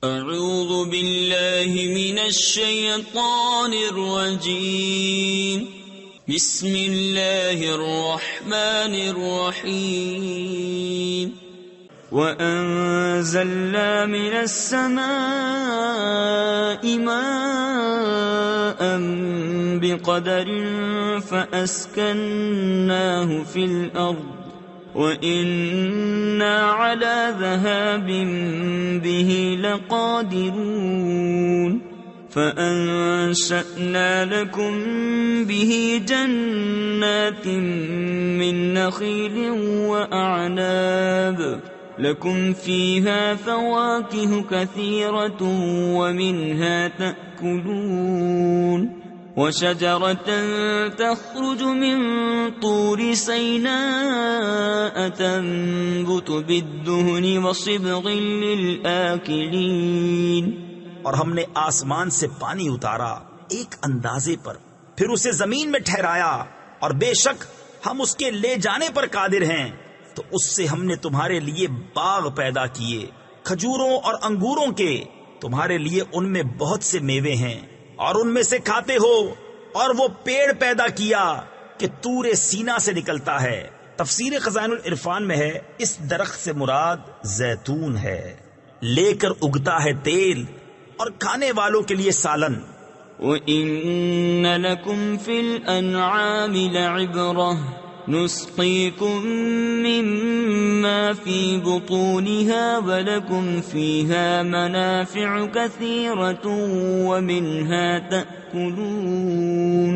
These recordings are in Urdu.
اعوذ باللہ من الشیطان الرجیم بسم اللہ الرحمن الرحیم وَأَنزَلْنَا مِنَ السَّمَاءِ مَاءً بِقَدَرٍ فَأَسْكَنَّاهُ فِي الْأَرْضِ وَإِنَّا عَلَى ذَهَابٍ بِهِ لَقَادِرُونَ فَأَنشَأْنَا لَكُم بِهِ جَنَّاتٍ مِّن نَّخِيلٍ وَأَعْنَابٍ لَكُمْ فِيهَا فَوَاكِهُ كَثِيرَةٌ وَمِنْهَا تَأْكُلُونَ وَشَجَرَةً تَخْرُجُ مِن طُورِ سَيْنَاءَ تَنبُتُ بِالدُّهْنِ وَصِبْغٍ لِّلْآكِلِينَ اور ہم نے آسمان سے پانی اتارا ایک اندازے پر، پھر اسے زمین میں ٹھہرایا، اور بے شک ہم اس کے لے جانے پر قادر ہیں، تو اس سے ہم نے تمہارے لیے باغ پیدا کیے، کھجوروں اور انگوروں کے، تمہارے لیے ان میں بہت سے میوے ہیں اور ان میں سے کھاتے ہو، اور وہ پیڑ پیدا کیا کہ طور سینا سے نکلتا ہے۔ تفسیر خزائن العرفان میں ہے اس درخت سے مراد زیتون ہے، لے کر اگتا ہے تیل اور کھانے والوں کے لیے سالن۔ وَإِنَّ لَكُمْ فِي الْأَنْعَامِ لَعِبْرَةً نُسْقِيكُم مِّمَّا فِي بُطُونِهَا وَلَكُمْ فِيهَا مَنَافِعُ كَثِيرَةٌ وَمِنْهَا تَأْكُلُونَ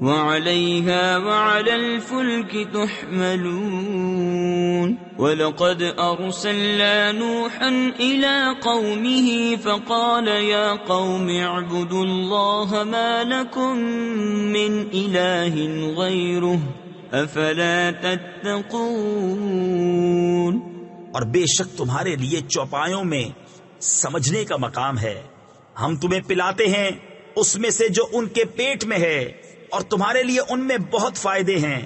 وَعَلَيْهَا وَعَلَى الْفُلْكِ تُحْمَلُونَ وَلَقَدْ أَرْسَلْنَا نُوحًا إِلَى قَوْمِهِ فَقَالَ يَا قَوْمِ اعْبُدُوا اللَّهَ مَا لَكُمْ مِنْ إِلَٰهٍ غَيْرُهُ أَفَلَا تَتَّقُونَ۔ اور بے شک تمہارے لیے چوپایوں میں سمجھنے کا مقام ہے، ہم تمہیں پلاتے ہیں اس میں سے جو ان کے پیٹ میں ہے، اور تمہارے لیے ان میں بہت فائدے ہیں،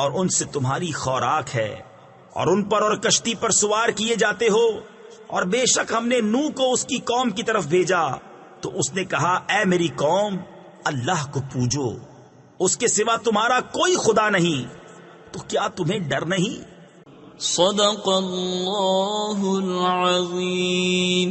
اور ان سے تمہاری خوراک ہے، اور ان پر اور کشتی پر سوار کیے جاتے ہو۔ اور بے شک ہم نے نوح کو اس کی قوم کی طرف بھیجا تو اس نے کہا، اے میری قوم، اللہ کو پوجو، اس کے سوا تمہارا کوئی خدا نہیں، تو کیا تمہیں ڈر نہیں؟ صدق اللہ العظیم۔